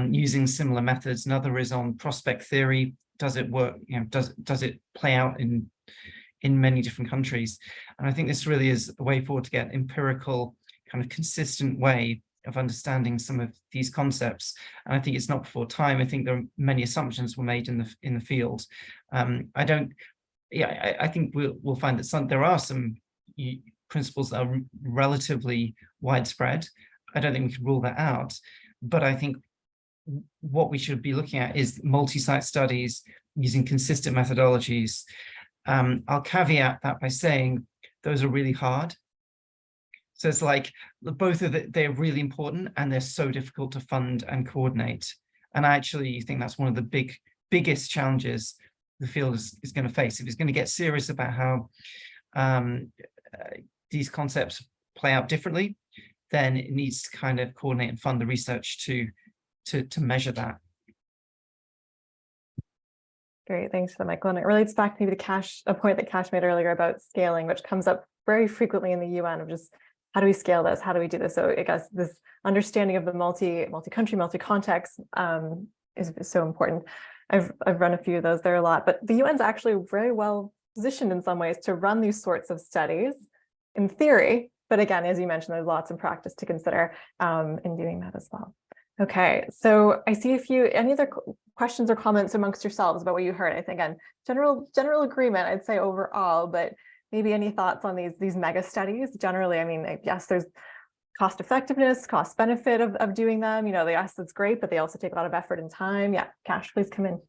using similar methods. Another is on prospect theory. Does it work? Does it play out in many different countries? And I think this really is a way forward to get empirical, kind of consistent way of understanding some of these concepts. And I think it's not before time. I think there are many assumptions were made in the field. I think we'll find that there are some principles that are relatively widespread. I don't think we can rule that out, but I think what we should be looking at is multi-site studies using consistent methodologies. I'll caveat that by saying those are really hard. So it's like both of it, they're really important and they're so difficult to fund and coordinate. And I actually think that's one of the biggest challenges the field is going to face. If it's going to get serious about how these concepts play out differently, then it needs to kind of coordinate and fund the research to measure that. Great, thanks for that, Michael. And it relates back maybe to a point that Kash made earlier about scaling, which comes up very frequently in the UN of just how do we scale this? How do we do this? So I guess this understanding of the multi-country, multi-context is so important. I've run a few of those, there are a lot, but the UN's actually very well positioned in some ways to run these sorts of studies in theory. But again, as you mentioned, there's lots of practice to consider in doing that as well. Okay, so I see any other questions or comments amongst yourselves about what you heard? I think, again, general agreement, I'd say overall, but maybe any thoughts on these mega studies? Generally, I mean, yes, there's cost effectiveness, cost benefit of doing them. Yes, that's great, but they also take a lot of effort and time. Yeah, Cash, please come in.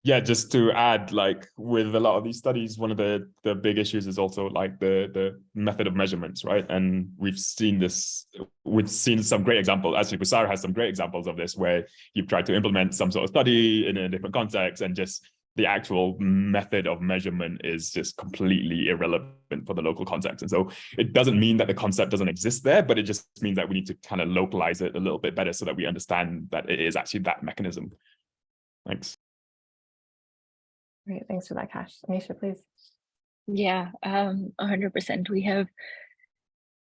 Yeah, just to add, like with a lot of these studies, one of the big issues is also like the method of measurements, right? And we've seen some great examples. Actually, Busara has some great examples of this, where you've tried to implement some sort of study in a different context, and just the actual method of measurement is just completely irrelevant for the local context. And so it doesn't mean that the concept doesn't exist there, but it just means that we need to kind of localize it a little bit better so that we understand that it is actually that mechanism. Thanks. Great, thanks for that, Cash. Anisha, please. Yeah, 100%.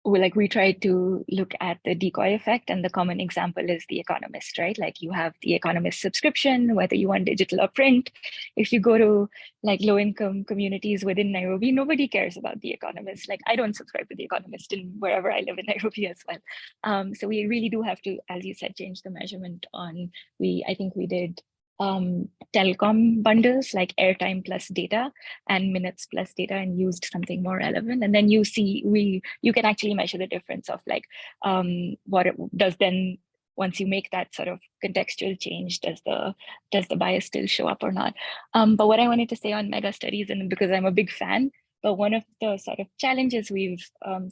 We try to look at the decoy effect, and the common example is The Economist, right? Like you have The Economist subscription, whether you want digital or print. If you go to like low-income communities within Nairobi, nobody cares about The Economist. Like I don't subscribe to The Economist in wherever I live in Nairobi as well. So we really do have to, as you said, change the measurement on, I think we did telecom bundles like airtime plus data and minutes plus data, and used something more relevant. And then you can actually measure the difference of like what it does then. Once you make that sort of contextual change, does the bias still show up or not? But what I wanted to say on mega studies, and because I'm a big fan, but one of the sort of challenges we've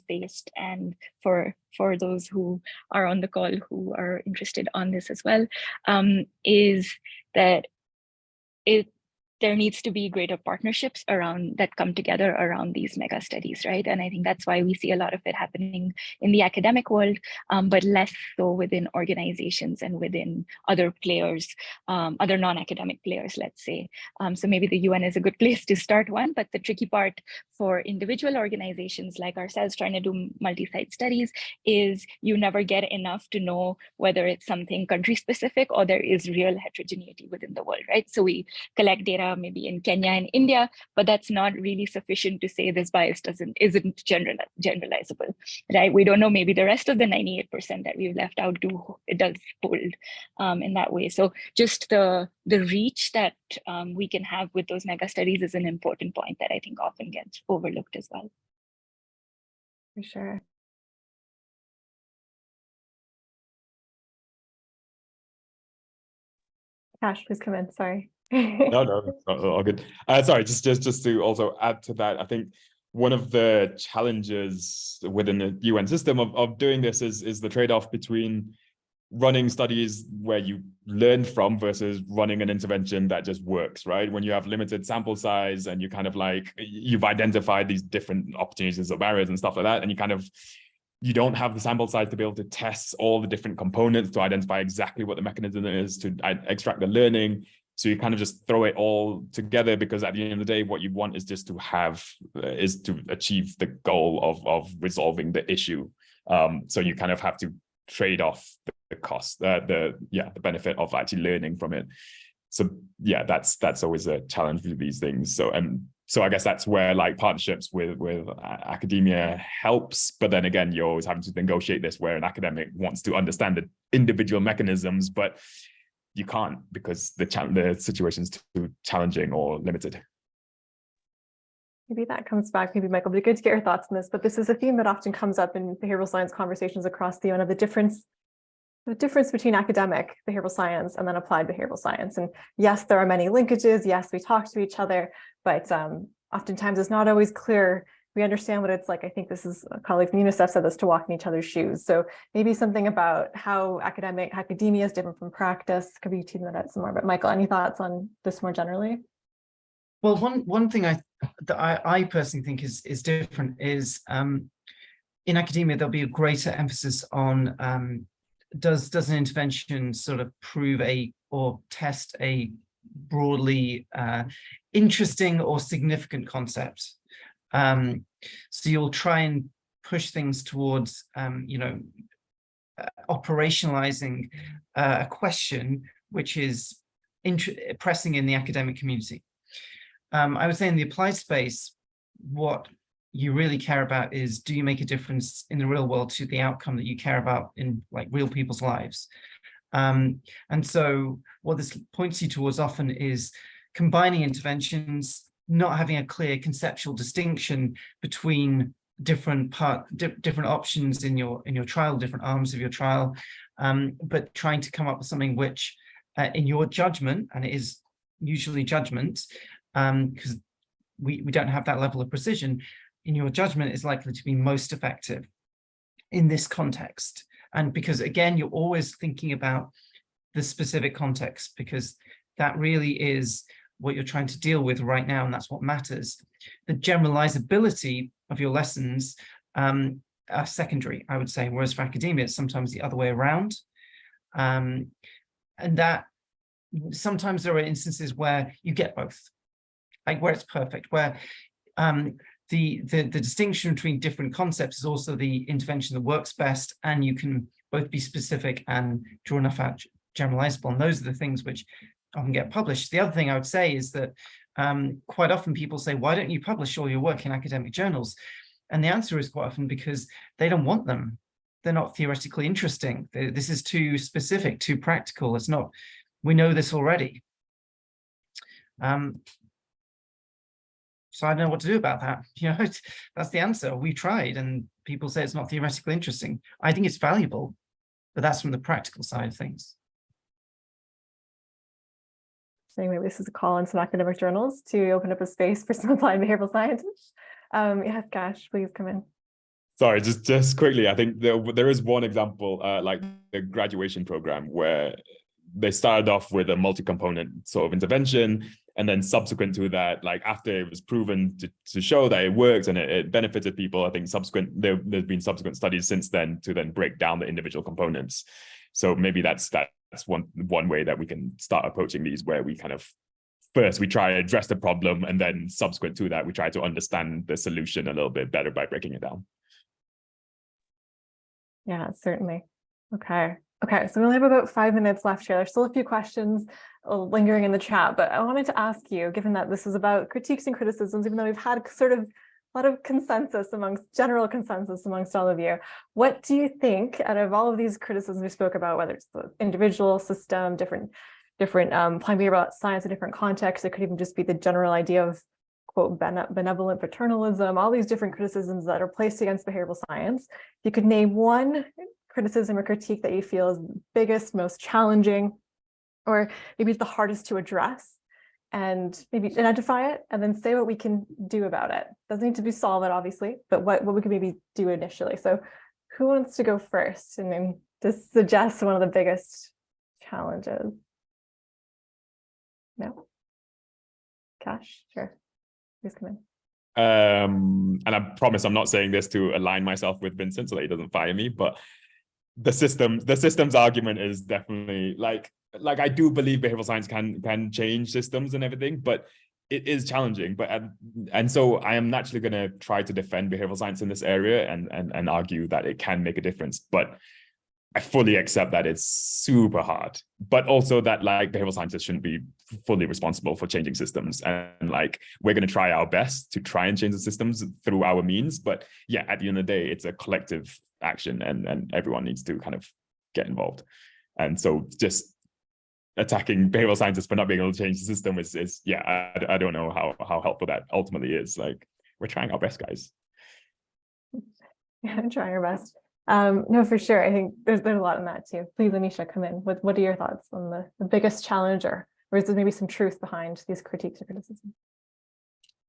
faced, and for those who are on the call who are interested on this as well, is that there needs to be greater partnerships that come together around these mega studies, right? And I think that's why we see a lot of it happening in the academic world, but less so within organizations and within other players, other non-academic players, let's say. So maybe the UN is a good place to start one, but the tricky part for individual organizations like ourselves trying to do multi-site studies is you never get enough to know whether it's something country specific or there is real heterogeneity within the world, right? So we collect data maybe in Kenya and India, but that's not really sufficient to say this bias isn't generalizable, right? We don't know, maybe the rest of the 98% that we've left out it does hold in that way. So just the reach that we can have with those mega studies is an important point that I think often gets overlooked as well. For sure. Cash, please come in. Sorry. No, all good. Sorry, just to also add to that, I think one of the challenges within the UN system of doing this is the trade-off between running studies where you learn from versus running an intervention that just works, right? When you have limited sample size and you kind of like, you've identified these different opportunities or barriers and stuff like that, and you don't have the sample size to be able to test all the different components to identify exactly what the mechanism is to extract the learning. So you kind of just throw it all together, because at the end of the day, what you want is just to achieve the goal of resolving the issue. So you kind of have to trade off the cost, the benefit of actually learning from it. So yeah, that's always a challenge with these things. So I guess that's where like partnerships with academia helps. But then again, you're always having to negotiate this, where an academic wants to understand the individual mechanisms, but you can't, because the situation's too challenging or limited. Maybe that comes back, maybe Michael, it'd be good to get your thoughts on this, but this is a theme that often comes up in behavioral science conversations across the UN, of the difference between academic behavioral science and then applied behavioral science. And yes, there are many linkages. Yes, we talk to each other, but oftentimes it's not always clear. We understand what it's like. I think this is a colleague from UNICEF said this, to walk in each other's shoes. So maybe something about how academia is different from practice. Could be teasing that out some more. But Michael, any thoughts on this more generally? Well, one thing I personally think is different is in academia there'll be a greater emphasis on does an intervention sort of prove or test a broadly interesting or significant concept. So you'll try and push things towards, operationalizing a question which is pressing in the academic community. I would say in the applied space, what you really care about is, do you make a difference in the real world to the outcome that you care about in like real people's lives? And so what this points you towards often is combining interventions, not having a clear conceptual distinction between different options in your trial, different arms of your trial, but trying to come up with something which, in your judgment, and it is usually judgment, because we don't have that level of precision, in your judgment is likely to be most effective in this context. And because, again, you're always thinking about the specific context, because that really is what you're trying to deal with right now, and that's what matters. The generalizability of your lessons are secondary, I would say, whereas for academia, it's sometimes the other way around. And that sometimes there are instances where you get both, like where it's perfect, where the distinction between different concepts is also the intervention that works best, and you can both be specific and draw enough out generalizable. And those are the things which often get published. The other thing I would say is that quite often people say, why don't you publish all your work in academic journals? And the answer is quite often because they don't want them. They're not theoretically interesting. This is too specific, too practical. It's not, we know this already. So I don't know what to do about that. You know, that's the answer. We tried, and people say it's not theoretically interesting. I think it's valuable, but that's from the practical side of things. So maybe this is a call on some academic journals to open up a space for some applied behavioral scientists. Yes, Kash, please come in. Sorry, just quickly, I think there is one example, like the graduation program, where they started off with a multi-component sort of intervention, and then subsequent to that, like after it was proven to show that it worked and it benefited people, I think there's been subsequent studies since then to then break down the individual components. So maybe that's one way that we can start approaching these, where we kind of first we try to address the problem, and then subsequent to that we try to understand the solution a little bit better by breaking it down. Yeah, certainly. Okay, so we only have about 5 minutes left here. There's still a few questions lingering in the chat, but I wanted to ask you, given that this is about critiques and criticisms, even though we've had sort of a lot of general consensus amongst all of you, what do you think, out of all of these criticisms we spoke about, whether it's the individual system, different applied behavioral science in different contexts, it could even just be the general idea of, quote, benevolent paternalism, all these different criticisms that are placed against behavioral science. If you could name one criticism or critique that you feel is the biggest, most challenging, or maybe it's the hardest to address, and maybe identify it and then say what we can do about it. Doesn't need to be solve it, obviously, but what we could maybe do initially. So who wants to go first and then just suggest one of the biggest challenges? No? Kash, sure. Please come in. And I promise I'm not saying this to align myself with Vincent so that he doesn't fire me, but the systems argument is definitely like I do believe behavioral science can change systems and everything, but it is challenging. But and so I am naturally going to try to defend behavioral science in this area and argue that it can make a difference. But I fully accept that it's super hard, but also that like behavioral scientists shouldn't be fully responsible for changing systems. And like, we're going to try our best to try and change the systems through our means. But yeah, at the end of the day, it's a collective action, and everyone needs to kind of get involved. And so just attacking behavioral scientists for not being able to change the system is yeah, I don't know how helpful that ultimately is. Like, we're trying our best, guys. Yeah, I'm trying our best. No, for sure. I think there's a lot in that too. Please, Anisha, come in. What are your thoughts on the biggest challenge, or is there maybe some truth behind these critiques or criticism?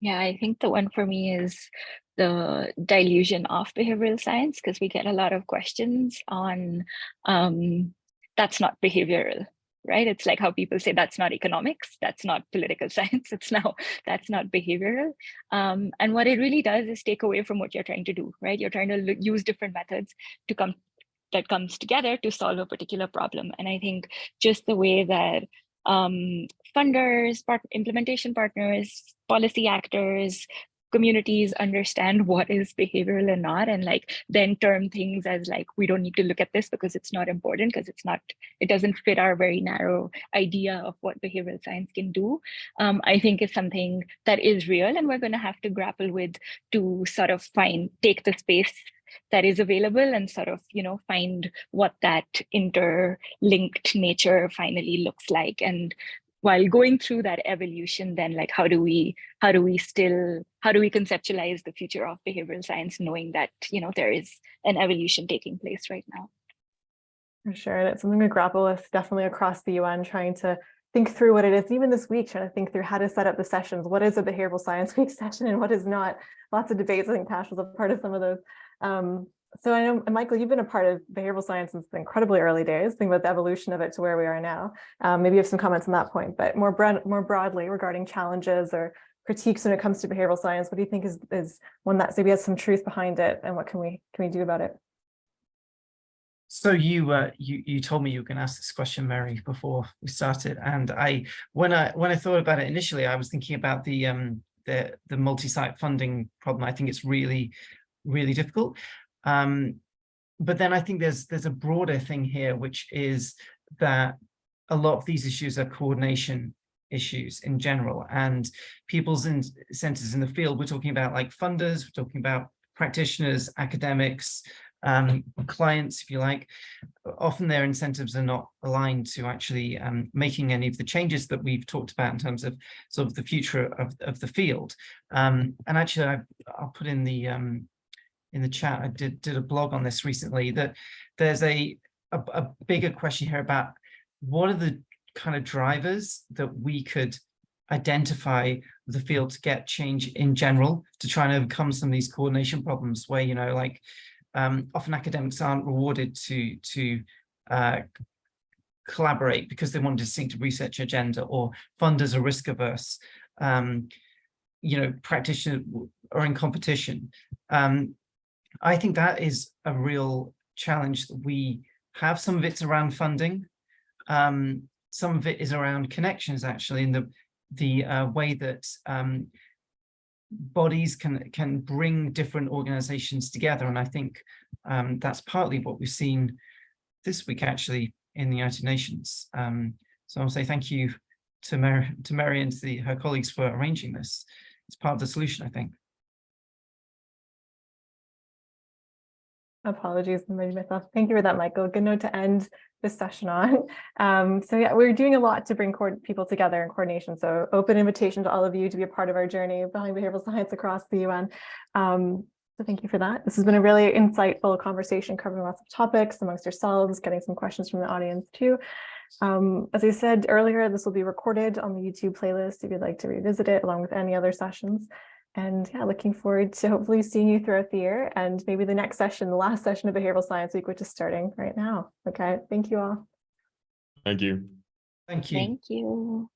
Yeah, I think the one for me is the dilution of behavioral science, because we get a lot of questions on that's not behavioral, right? It's like how people say that's not economics, that's not political science, that's not behavioral. And what it really does is take away from what you're trying to do, right? You're trying to use different methods that comes together to solve a particular problem. And I think just the way that funders, implementation partners, policy actors, communities understand what is behavioral and not, and like then term things as like, we don't need to look at this because it's not important, because it doesn't fit our very narrow idea of what behavioral science can do. I think is something that is real, and we're going to have to grapple with to sort of take the space that is available and sort of, find what that interlinked nature finally looks like. And while going through that evolution, then like how do we conceptualize the future of behavioral science, knowing that, there is an evolution taking place right now? For sure. That's something we grapple with definitely across the UN, trying to think through what it is, even this week, trying to think through how to set up the sessions. What is a behavioral science week session and what is not? Lots of debates. I think Tash was a part of some of those. So I know, Michael, you've been a part of behavioral science since the incredibly early days. Think about the evolution of it to where we are now. Maybe you have some comments on that point, but more broadly regarding challenges or critiques when it comes to behavioral science, what do you think is one that maybe has some truth behind it, and what can we do about it? So you told me you were going to ask this question, Mary, before we started, and when I thought about it initially, I was thinking about the multi-site funding problem. I think it's really, really difficult. But then I think there's a broader thing here, which is that a lot of these issues are coordination issues in general, and people's incentives in the field. We're talking about like funders, we're talking about practitioners, academics, clients, if you like. Often their incentives are not aligned to actually making any of the changes that we've talked about in terms of sort of the future of the field. And actually, I'll put in the chat, I did a blog on this recently, that there's a bigger question here about what are the kind of drivers that we could identify the field to get change in general, to try and overcome some of these coordination problems where, like often academics aren't rewarded to collaborate because they want a distinct research agenda, or funders are risk averse, practitioners are in competition. I think that is a real challenge that we have. Some of it's around funding. Some of it is around connections, actually, in the way that bodies can bring different organizations together. And I think that's partly what we've seen this week, actually, in the United Nations. So I'll say thank you to Mary and to her colleagues for arranging this. It's part of the solution, I think. Apologies, maybe myself. Thank you for that, Michael. Good note to end this session on. So yeah, we're doing a lot to bring people together in coordination. So open invitation to all of you to be a part of our journey behind behavioral science across the UN. So thank you for that. This has been a really insightful conversation covering lots of topics amongst yourselves, getting some questions from the audience too. As I said earlier, this will be recorded on the YouTube playlist if you'd like to revisit it, along with any other sessions. And yeah, looking forward to hopefully seeing you throughout the year, and maybe the next session, the last session of Behavioral Science Week, which is starting right now. Okay, thank you all. Thank you. Thank you. Thank you.